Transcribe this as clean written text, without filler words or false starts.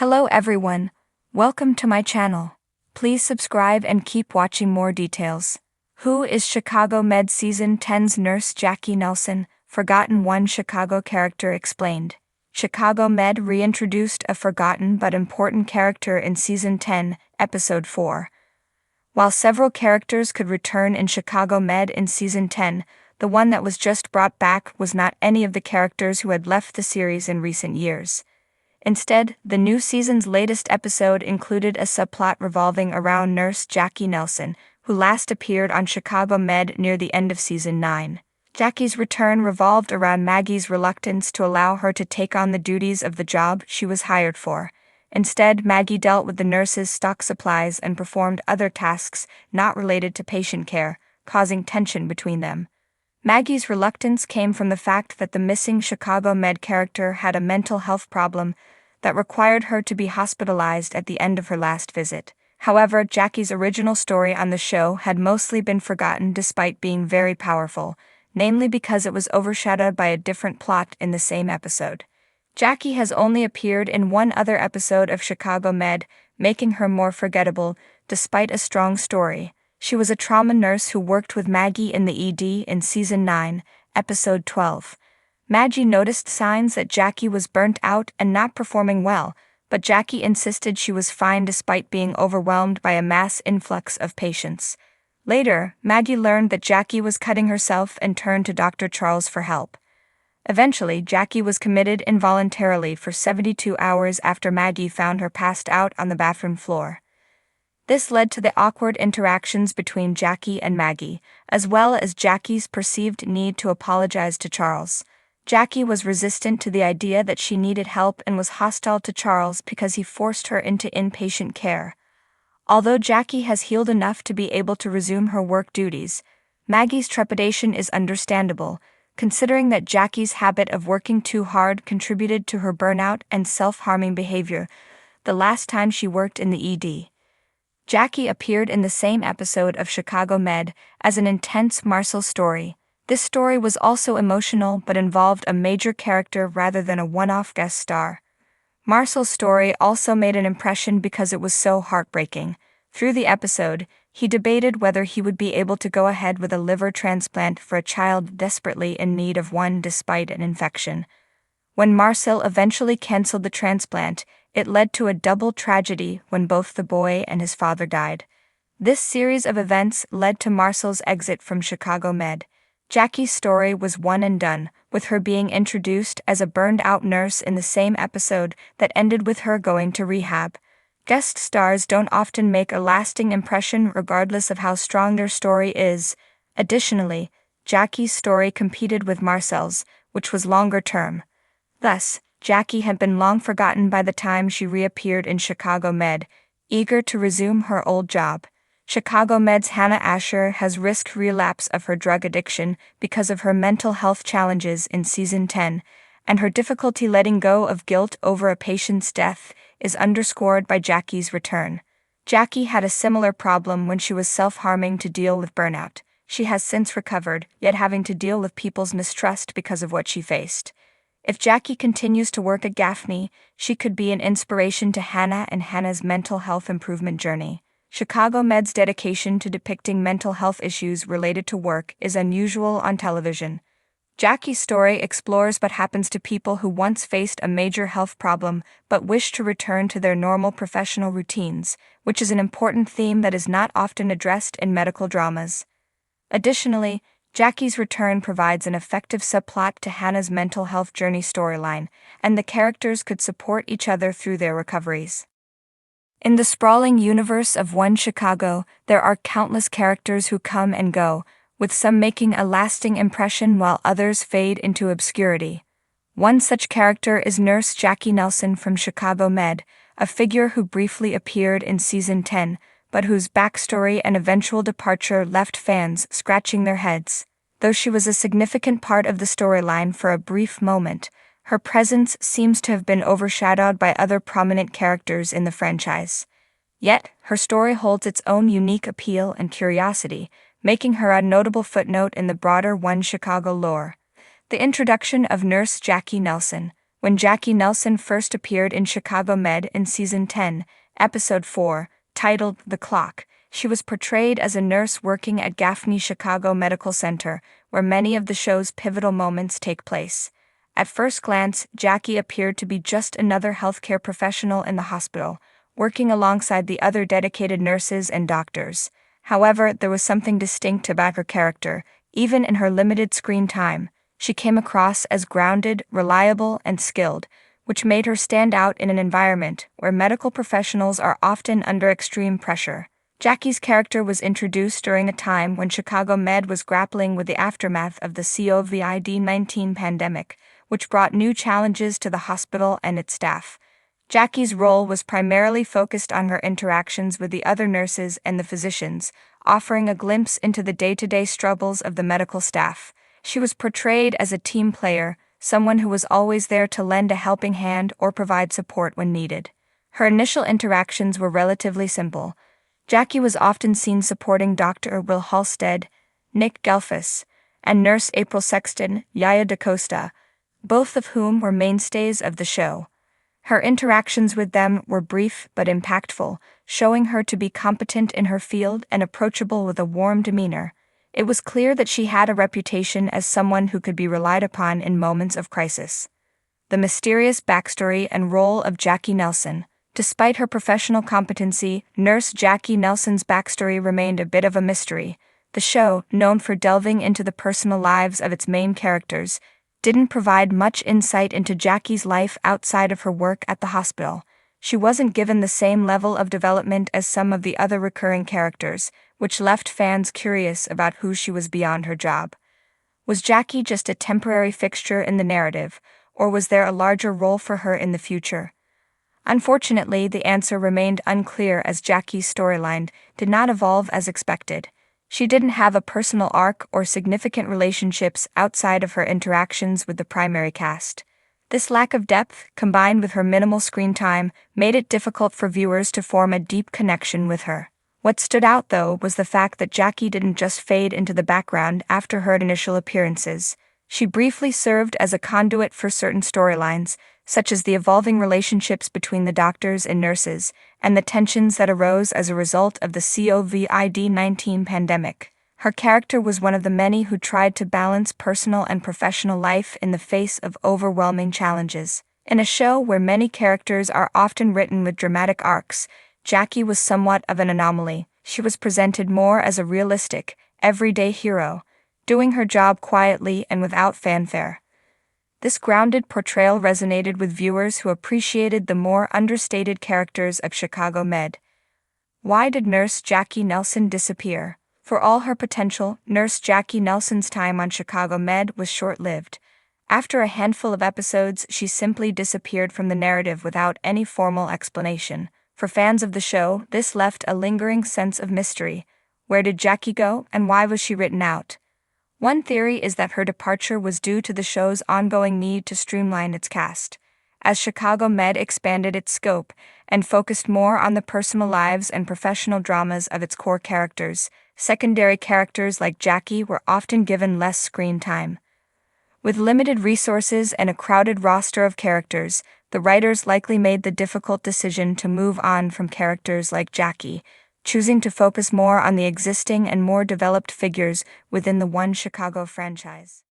Hello everyone, welcome to my channel. Please subscribe and keep watching more details. Who is Chicago Med Season 10's nurse Jackie Nelson? Forgotten one Chicago character explained. Chicago Med reintroduced a forgotten but important character in Season 10, Episode 4. While several characters could return in Chicago Med in Season 10, the one that was just brought back was not any of the characters who had left the series in recent years. Instead, the new season's latest episode included a subplot revolving around nurse Jackie Nelson, who last appeared on Chicago Med near the end of Season 9. Jackie's return revolved around Maggie's reluctance to allow her to take on the duties of the job she was hired for. Instead, Maggie dealt with the nurse's stock supplies and performed other tasks not related to patient care, causing tension between them. Maggie's reluctance came from the fact that the missing Chicago Med character had a mental health problem that required her to be hospitalized at the end of her last visit. However, Jackie's original story on the show had mostly been forgotten despite being very powerful, namely because it was overshadowed by a different plot in the same episode. Jackie has only appeared in one other episode of Chicago Med, making her more forgettable, despite a strong story. She was a trauma nurse who worked with Maggie in the ED in Season 9, Episode 12. Maggie noticed signs that Jackie was burnt out and not performing well, but Jackie insisted she was fine despite being overwhelmed by a mass influx of patients. Later, Maggie learned that Jackie was cutting herself and turned to Dr. Charles for help. Eventually, Jackie was committed involuntarily for 72 hours after Maggie found her passed out on the bathroom floor. This led to the awkward interactions between Jackie and Maggie, as well as Jackie's perceived need to apologize to Charles. Jackie was resistant to the idea that she needed help and was hostile to Charles because he forced her into inpatient care. Although Jackie has healed enough to be able to resume her work duties, Maggie's trepidation is understandable, considering that Jackie's habit of working too hard contributed to her burnout and self-harming behavior the last time she worked in the ED. Jackie appeared in the same episode of Chicago Med as an intense Marcel story. This story was also emotional but involved a major character rather than a one-off guest star. Marcel's story also made an impression because it was so heartbreaking. Through the episode, he debated whether he would be able to go ahead with a liver transplant for a child desperately in need of one despite an infection. When Marcel eventually canceled the transplant, it led to a double tragedy when both the boy and his father died. This series of events led to Marcel's exit from Chicago Med. Jackie's story was one and done, with her being introduced as a burned-out nurse in the same episode that ended with her going to rehab. Guest stars don't often make a lasting impression regardless of how strong their story is. Additionally, Jackie's story competed with Marcel's, which was longer term. Thus, Jackie had been long forgotten by the time she reappeared in Chicago Med, eager to resume her old job. Chicago Med's Hannah Asher has risked relapse of her drug addiction because of her mental health challenges in Season 10, and her difficulty letting go of guilt over a patient's death is underscored by Jackie's return. Jackie had a similar problem when she was self-harming to deal with burnout. She has since recovered, yet having to deal with people's mistrust because of what she faced. If Jackie continues to work at Gaffney, she could be an inspiration to Hannah and Hannah's mental health improvement journey. Chicago Med's dedication to depicting mental health issues related to work is unusual on television. Jackie's story explores what happens to people who once faced a major health problem but wish to return to their normal professional routines, which is an important theme that is not often addressed in medical dramas. Additionally, Jackie's return provides an effective subplot to Hannah's mental health journey storyline, and the characters could support each other through their recoveries. In the sprawling universe of One Chicago, there are countless characters who come and go, with some making a lasting impression while others fade into obscurity. One such character is nurse Jackie Nelson from Chicago Med, a figure who briefly appeared in Season 10, but whose backstory and eventual departure left fans scratching their heads. Though she was a significant part of the storyline for a brief moment, her presence seems to have been overshadowed by other prominent characters in the franchise. Yet, her story holds its own unique appeal and curiosity, making her a notable footnote in the broader One Chicago lore. The introduction of nurse Jackie Nelson, When Jackie Nelson first appeared in Chicago Med in Season 10, Episode 4, titled The Clock, she was portrayed as a nurse working at Gaffney Chicago Medical Center, where many of the show's pivotal moments take place. At first glance, Jackie appeared to be just another healthcare professional in the hospital, working alongside the other dedicated nurses and doctors. However, there was something distinct about her character. Even in her limited screen time, she came across as grounded, reliable, and skilled, which made her stand out in an environment where medical professionals are often under extreme pressure. Jackie's character was introduced during a time when Chicago Med was grappling with the aftermath of the COVID-19 pandemic, which brought new challenges to the hospital and its staff. Jackie's role was primarily focused on her interactions with the other nurses and the physicians, offering a glimpse into the day-to-day struggles of the medical staff. She was portrayed as a team player, someone who was always there to lend a helping hand or provide support when needed. Her initial interactions were relatively simple. Jackie was often seen supporting Dr. Will Halstead, Nick Gelfus, and Nurse April Sexton, Yaya DaCosta, both of whom were mainstays of the show. Her interactions with them were brief but impactful, showing her to be competent in her field and approachable with a warm demeanor. It was clear that she had a reputation as someone who could be relied upon in moments of crisis. The mysterious backstory and role of Jackie Nelson. Despite her professional competency, Nurse Jackie Nelson's backstory remained a bit of a mystery. The show, known for delving into the personal lives of its main characters, didn't provide much insight into Jackie's life outside of her work at the hospital. She wasn't given the same level of development as some of the other recurring characters, which left fans curious about who she was beyond her job. Was Jackie just a temporary fixture in the narrative, or was there a larger role for her in the future? Unfortunately, the answer remained unclear as Jackie's storyline did not evolve as expected. She didn't have a personal arc or significant relationships outside of her interactions with the primary cast. This lack of depth, combined with her minimal screen time, made it difficult for viewers to form a deep connection with her. What stood out, though, was the fact that Jackie didn't just fade into the background after her initial appearances. She briefly served as a conduit for certain storylines, such as the evolving relationships between the doctors and nurses, and the tensions that arose as a result of the COVID-19 pandemic. Her character was one of the many who tried to balance personal and professional life in the face of overwhelming challenges. In a show where many characters are often written with dramatic arcs, Jackie was somewhat of an anomaly. She was presented more as a realistic, everyday hero, doing her job quietly and without fanfare. This grounded portrayal resonated with viewers who appreciated the more understated characters of Chicago Med. Why did Nurse Jackie Nelson disappear? For all her potential, Nurse Jackie Nelson's time on Chicago Med was short-lived. After a handful of episodes, she simply disappeared from the narrative without any formal explanation. For fans of the show, this left a lingering sense of mystery. Where did Jackie go, and why was she written out? One theory is that her departure was due to the show's ongoing need to streamline its cast. As Chicago Med expanded its scope and focused more on the personal lives and professional dramas of its core characters, secondary characters like Jackie were often given less screen time. With limited resources and a crowded roster of characters, the writers likely made the difficult decision to move on from characters like Jackie, choosing to focus more on the existing and more developed figures within the One Chicago franchise.